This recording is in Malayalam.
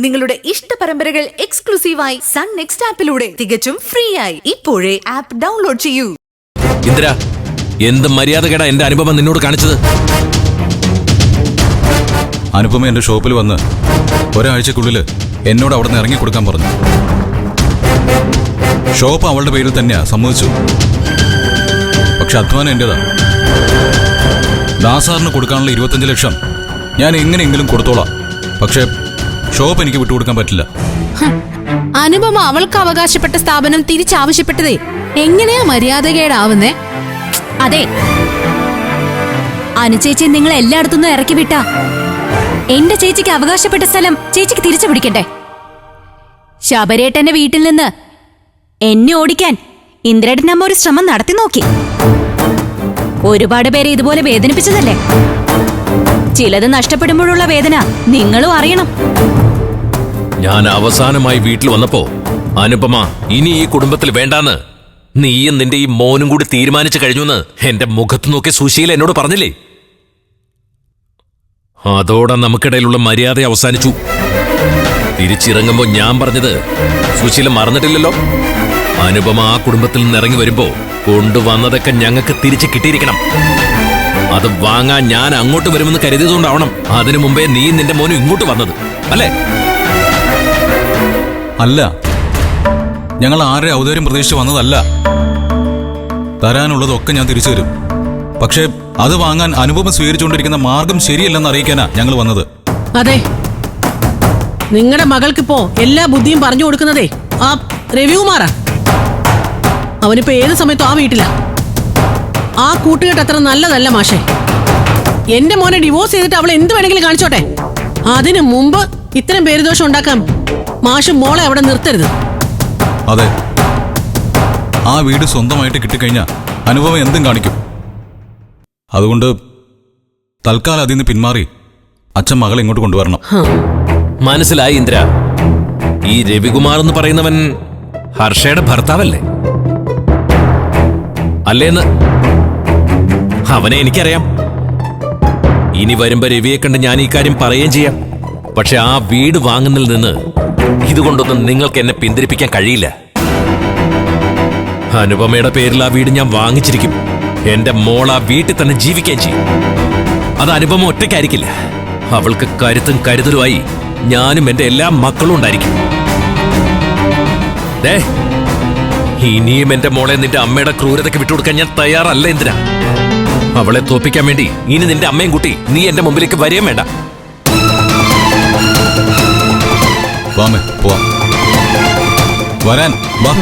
നിങ്ങളുടെ ഇഷ്ട പരമ്പരകൾ എക്സ്ക്ലൂസീവായി സൺ നെക്സ്റ്റ് ആപ്പിലൂടെ തികച്ചും ഫ്രീ ആയി ഇപ്പോഴേ ആപ്പ് ഡൗൺലോഡ് ചെയ്യൂ. ഇന്ദിര, എന്ത് മര്യാദകേടാ എന്റെ അനുപമ നിന്നോട് കാണിച്ചത്? അനുപമ എന്റെ ഷോപ്പിൽ വന്ന് ഒരാഴ്ചക്കുള്ളിൽ എന്നോട് അവിടെ നിന്ന് ഇറങ്ങി കൊടുക്കാൻ പറഞ്ഞു. ഷോപ്പ് അവളുടെ പേരിൽ തന്നെയാ, സമ്മതിച്ചു. പക്ഷെ അധ്വാനം എന്റേതാ. ദാസാറിന് കൊടുക്കാനുള്ള 25 ലക്ഷം ഞാൻ എങ്ങനെയെങ്കിലും കൊടുത്തോളാം. പക്ഷെ ഷോപ്പ് എനിക്ക് വിട്ടുകൊടുക്കാൻ പറ്റില്ല. അനുപമ അവൾക്ക് അവകാശപ്പെട്ട സ്ഥാപനം തിരിച്ചാവശ്യപ്പെട്ടതേ എങ്ങനെയാ മര്യാദകേടാവുന്നേ? അതെ, അനുചേച്ചി നിങ്ങൾ എല്ലായിടത്തുനിന്നും ഇറക്കി വിട്ടാ എന്റെ ചേച്ചിക്ക് അവകാശപ്പെട്ട സ്ഥലം ചേച്ചിക്ക് തിരിച്ചു പിടിക്കട്ടെ. ശബരേട്ടന്റെ വീട്ടിൽ നിന്ന് എന്നെ ഓടിക്കാൻ ഇന്ദ്രേട്ടനമ്മ ഒരു ശ്രമം നടത്തി നോക്കി. ഒരുപാട് പേരെ ഇതുപോലെ വേദനിപ്പിച്ചതല്ലേ. ചിലത് നഷ്ടപ്പെടുമ്പോഴുള്ള വേദന നിങ്ങളും അറിയണം. ഞാൻ അവസാനമായി വീട്ടിൽ വന്നപ്പോ അനുപമ ഇനി ഈ കുടുംബത്തിൽ വേണ്ടാന്ന് നീയും നിന്റെ ഈ മോനും കൂടി തീരുമാനിച്ചു കഴിഞ്ഞുന്ന് എന്റെ മുഖത്ത് നോക്കി സുശീല എന്നോട് പറഞ്ഞില്ലേ? അതോടെ നമുക്കിടയിലുള്ള മര്യാദ അവസാനിച്ചു. തിരിച്ചിറങ്ങുമ്പോ ഞാൻ പറഞ്ഞത് സുശീല മറന്നിട്ടില്ലല്ലോ. അനുപമ ആ കുടുംബത്തിൽ നിന്ന് ഇറങ്ങി വരുമ്പോ കൊണ്ടുവന്നതൊക്കെ ഞങ്ങൾക്ക് തിരിച്ചു കിട്ടിയിരിക്കണം. അത് വാങ്ങാൻ ഞാൻ അങ്ങോട്ട് വരുമെന്ന് കരുതിയതുകൊണ്ടാവണം അതിനു മുമ്പേ നീ നിന്റെ മോനും ഇങ്ങോട്ട് വന്നത്, അല്ലേ? അല്ല, ഞങ്ങൾ ആരുടെ ഔദാര്യം പ്രതീക്ഷിച്ച് വന്നതല്ല. തരാനുള്ളതൊക്കെ ഞാൻ തിരിച്ചു തരും. പക്ഷേ അത് വാങ്ങാൻ അനുപമ സ്വീകരിച്ചുകൊണ്ടിരിക്കുന്ന മാർഗം ശരിയല്ലെന്ന് അറിയിക്കാനാ ഞങ്ങൾ വന്നത്. അതെ, നിങ്ങളുടെ മകൾക്കിപ്പോ എല്ലാ ബുദ്ധിയും പറഞ്ഞു കൊടുക്കുന്നതേ ആ രവികുമാറാ. അവനിപ്പോ ഏത് സമയത്തും ആ വീട്ടിലാ. ആ കൂട്ടുകെട്ട് അത്ര നല്ലതല്ല മാഷെ. എന്റെ മോനെ ഡിവോഴ്സ് ചെയ്തിട്ട് അവൾ എന്ത് വേണമെങ്കിലും കാണിച്ചോട്ടെ. അതിനു മുമ്പ് ഇത്തരം പേരുദോഷം ഉണ്ടാക്കാൻ മാഷ് മോളെ അവിടെ നിർത്തരുത്. അതെ, ആ വീട് സ്വന്തമായിട്ട് കിട്ടിക്കഴിഞ്ഞാൽ അനുപമ എന്തും കാണിക്കും. അതുകൊണ്ട് തൽക്കാലം അതിൽ നിന്ന് പിന്മാറി അച്ഛൻ മകളെ ഇങ്ങോട്ട് കൊണ്ടുവരണം. മനസ്സിലായി ഇന്ദ്ര. ഈ രവികുമാർ എന്ന് പറയുന്നവൻ ഹർഷയുടെ ഭർത്താവല്ലേ? അല്ലേന്ന് അവനെ എനിക്കറിയാം. ഇനി വരുമ്പോ രവിയെ കണ്ട് ഞാൻ ഈ കാര്യം പറയുകയും ചെയ്യാം. പക്ഷെ ആ വീട് വാങ്ങുന്നതിൽ നിന്ന് ഇതുകൊണ്ടൊന്നും നിങ്ങൾക്ക് എന്നെ പിന്തിരിപ്പിക്കാൻ കഴിയില്ല. അനുപമയുടെ പേരിൽ ആ വീട് ഞാൻ വാങ്ങിച്ചിരിക്കും. എന്റെ മോൾ ആ വീട്ടിൽ തന്നെ ജീവിക്കുകയും ചെയ്യും. അത് അനുപമ ഒറ്റയ്ക്കായിരിക്കില്ല. അവൾക്ക് കരുത്തും കരുതലുമായി ഞാനും എന്റെ എല്ലാ മക്കളും ഉണ്ടായിരിക്കും. ഇനിയും എന്റെ മോളെ നിന്റെ അമ്മയുടെ ക്രൂരതയ്ക്ക് വിട്ടുകൊടുക്കാൻ ഞാൻ തയ്യാറല്ല എന്തിനാ. അവളെ തോപ്പിക്കാൻ വേണ്ടി ഇനി നിന്റെ അമ്മയും കൂട്ടി നീ എന്റെ മുമ്പിലേക്ക് വരികയും വേണ്ട. വാമേ, പോവാം. വരാൻ വാ.